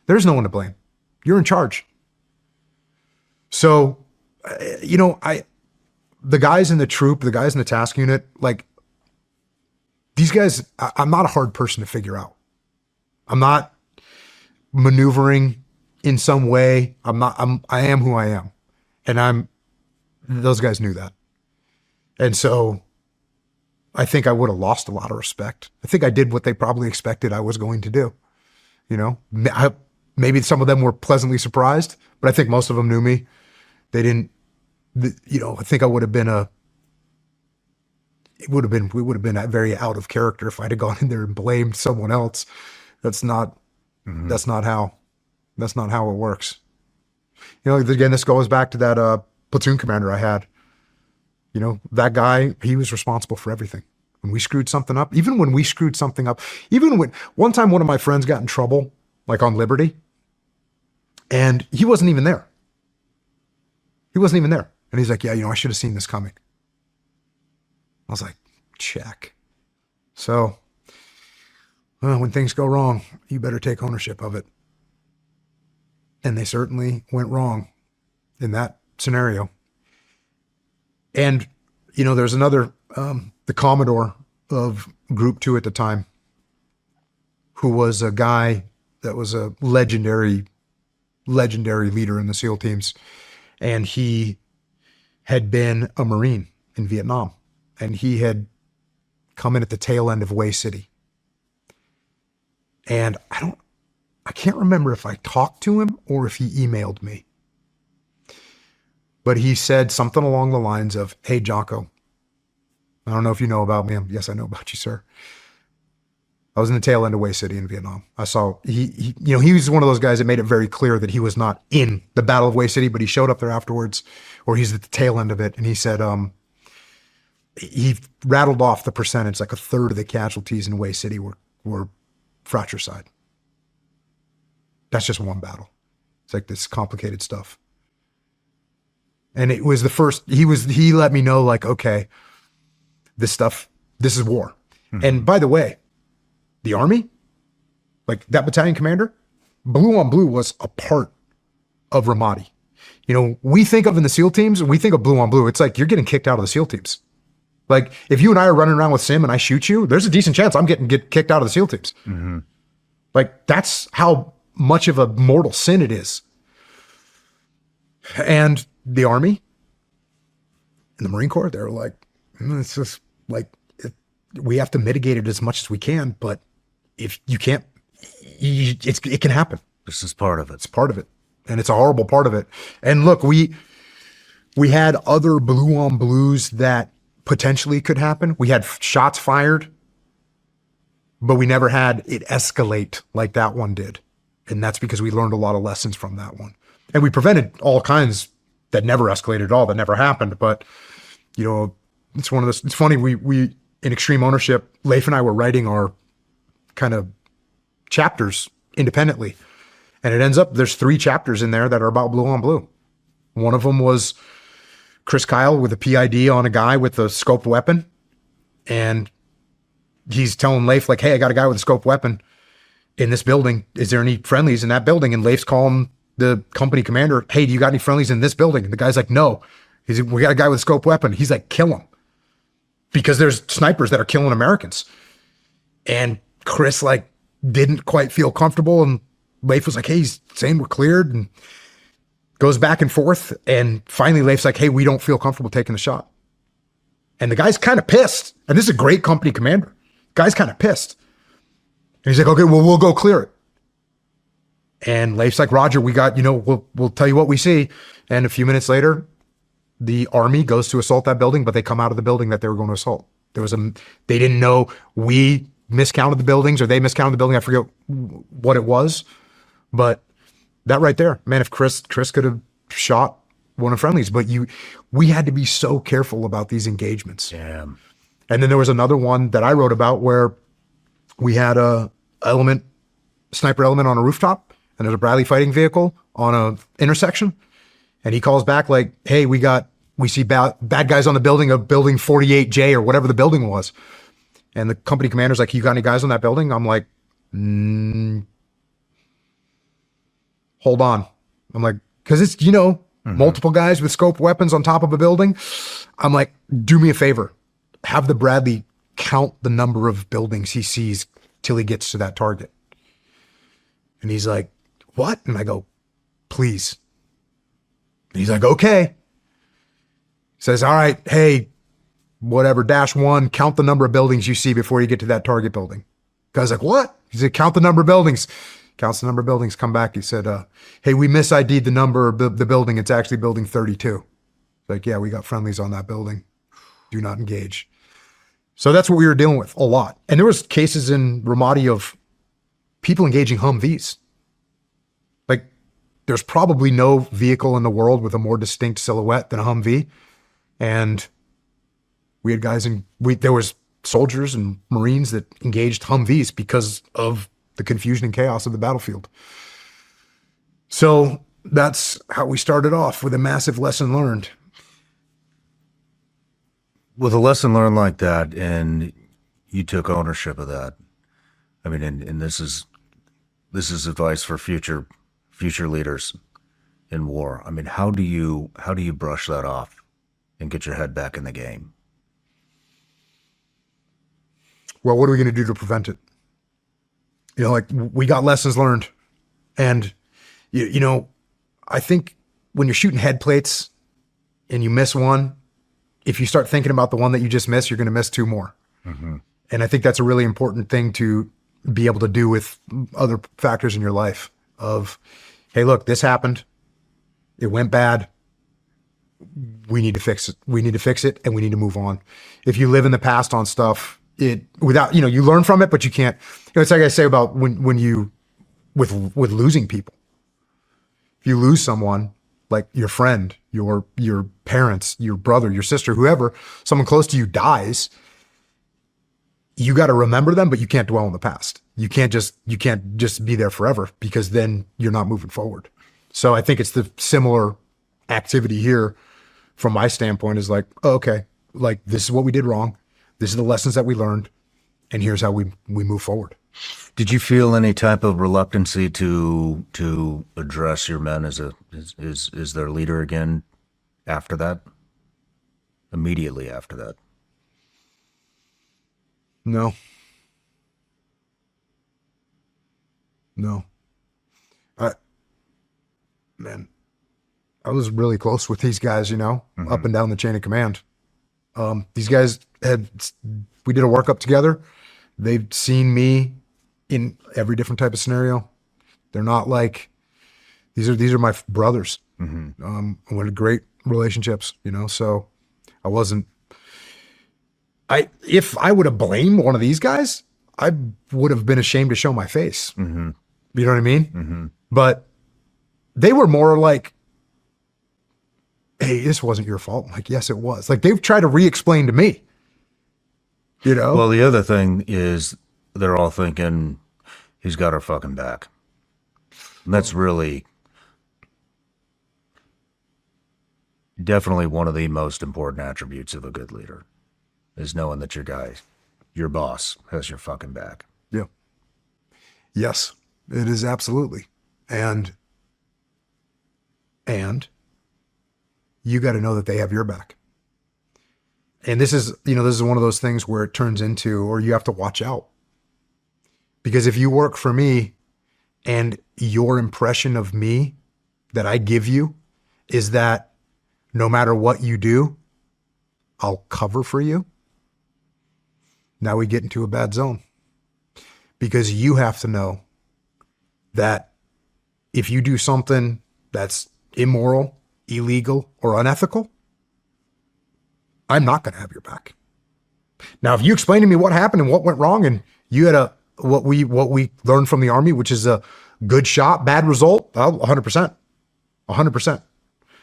There's no one to blame. You're in charge. So, the guys in the troop, the guys in the task unit, like these guys, I'm not a hard person to figure out. I'm not maneuvering in some way. I am who I am. And those guys knew that. And so I think I would have lost a lot of respect. I think I did what they probably expected I was going to do. Maybe some of them were pleasantly surprised, but I think most of them knew me. They didn't, I think we would have been very out of character if I'd have gone in there and blamed someone else. That's not how it works. Again, this goes back to that platoon commander I had. That guy, he was responsible for everything. When we screwed something up, even when one time one of my friends got in trouble, like on Liberty, and he wasn't even there. And he's like, yeah, I should have seen this coming. I was like, check. So, when things go wrong, you better take ownership of it. And they certainly went wrong in that scenario. And, there's another, the Commodore of Group 2 at the time, who was a guy that was a legendary leader in the SEAL teams. And he had been a Marine in Vietnam. And he had come in at the tail end of Way City. And I can't remember if I talked to him or if he emailed me. But he said something along the lines of, hey, Jocko, I don't know if you know about me. Yes, I know about you, sir. I was in the tail end of Way City in Vietnam. I saw, he was one of those guys that made it very clear that he was not in the Battle of Way City, but he showed up there afterwards, or he's at the tail end of it. And he said, he rattled off the percentage, like a third of the casualties in Way City were fratricide. That's just one battle. It's like this complicated stuff. And it was the first, he let me know, like, okay, this is war. Mm-hmm. And by the way, the Army, like that battalion commander, Blue on Blue was a part of Ramadi. We think of in the SEAL teams, we think of Blue on Blue, it's like you're getting kicked out of the SEAL teams. Like if you and I are running around with Sim and I shoot you, there's a decent chance I'm getting kicked out of the SEAL teams. Mm-hmm. Like that's how much of a mortal sin it is. And the Army and the Marine Corps, they're like, it's just like, we have to mitigate it as much as we can, but if you can't, it can happen. This is part of it. It's part of it. And it's a horrible part of it. And look, we had other Blue on Blues that potentially could happen. We had shots fired, but we never had it escalate like that one did. And that's because we learned a lot of lessons from that one. And we prevented all kinds that never escalated at all, that never happened. But, it's one of those, it's funny, we in Extreme Ownership, Leif and I were writing our kind of chapters independently. And it ends up, there's 3 chapters in there that are about Blue on Blue. One of them was Chris Kyle with a PID on a guy with a scoped weapon. And he's telling Leif, like, hey, I got a guy with a scoped weapon in this building. Is there any friendlies in that building? And Leif's calling the company commander, hey, do you got any friendlies in this building? And the guy's like, no. He's like, we got a guy with a scoped weapon. He's like, kill him. Because there's snipers that are killing Americans. And Chris like didn't quite feel comfortable. And Leif was like, hey, he's saying we're cleared, and goes back and forth. And finally Leif's like, hey, we don't feel comfortable taking the shot. And the guy's kind of pissed. And this is a great company commander. Guy's kind of pissed. And he's like, okay, well, we'll go clear it. And Leif's like, Roger, we got, we'll tell you what we see. And a few minutes later, the Army goes to assault that building, but they come out of the building that they were going to assault. They didn't know we miscounted the buildings or they miscounted the building. I forget what it was, but that right there, man, if Chris could have shot one of friendlies, but we had to be so careful about these engagements. Yeah. And then there was another one that I wrote about where we had a sniper element on a rooftop, and there's a Bradley fighting vehicle on a intersection. And he calls back like, hey, we see bad guys on the building of building 48J or whatever the building was. And the company commander's like, you got any guys on that building? I'm like, hold on. I'm like, because it's, multiple guys with scope weapons on top of a building. I'm like, do me a favor. Have the Bradley count the number of buildings he sees till he gets to that target. And he's like, what? And I go, please. And he's like, okay. He says, all right, hey, whatever, -1, count the number of buildings you see before you get to that target building. Guy's like, what? He said, count the number of buildings. Counts the number of buildings, come back. He said, hey, we mis-ID'd the number of the building. It's actually building 32. Like, yeah, we got friendlies on that building. Do not engage. So that's what we were dealing with a lot. And there was cases in Ramadi of people engaging Humvees. Like, there's probably no vehicle in the world with a more distinct silhouette than a Humvee. And we had guys there was soldiers and Marines that engaged Humvees because of the confusion and chaos of the battlefield. So that's how we started off, with a massive lesson learned. With a lesson learned like that, and you took ownership of that. I mean, and this is advice for future leaders in war. I mean, how do you brush that off and get your head back in the game? Well, what are we going to do to prevent it? Like, we got lessons learned. And, I think when you're shooting head plates and you miss one, if you start thinking about the one that you just missed, you're going to miss 2 more. Mm-hmm. And I think that's a really important thing to be able to do with other factors in your life of, hey, look, this happened. It went bad. We need to fix it. We need to fix it, and we need to move on. If you live in the past on stuff, you learn from it, but you can't, it's like I say about when you, with losing people, if you lose someone, like your friend, your parents, your brother, your sister, whoever, someone close to you dies, you got to remember them, but you can't dwell on the past. You can't just be there forever, because then you're not moving forward. So I think it's the similar activity here from my standpoint is like, oh, okay, like this is what we did wrong. This is the lessons that we learned, and here's how we move forward. Did you feel any type of reluctancy to address your men as their leader again after that? Immediately after that? No. I was really close with these guys, mm-hmm. up and down the chain of command. These guys we did a workup together. They've seen me in every different type of scenario. They're not like, these are my brothers. Mm-hmm. We had great relationships, so if I would have blamed one of these guys, I would have been ashamed to show my face. Mm-hmm. You know what I mean? Mm-hmm. But they were more like, hey, this wasn't your fault. I'm like, yes, it was. Like, they've tried to re-explain to me, Well, the other thing is they're all thinking, he's got our fucking back. And that's really definitely one of the most important attributes of a good leader, is knowing that your boss has your fucking back. Yeah. Yes, it is, absolutely. And you got to know that they have your back. And this is one of those things where it turns into, or you have to watch out. Because if you work for me and your impression of me that I give you is that no matter what you do, I'll cover for you, now we get into a bad zone. Because you have to know that if you do something that's immoral, illegal, or unethical, I'm not going to have your back. Now, if you explain to me what happened and what went wrong, and you had what we learned from the Army, which is a good shot, bad result, 100%.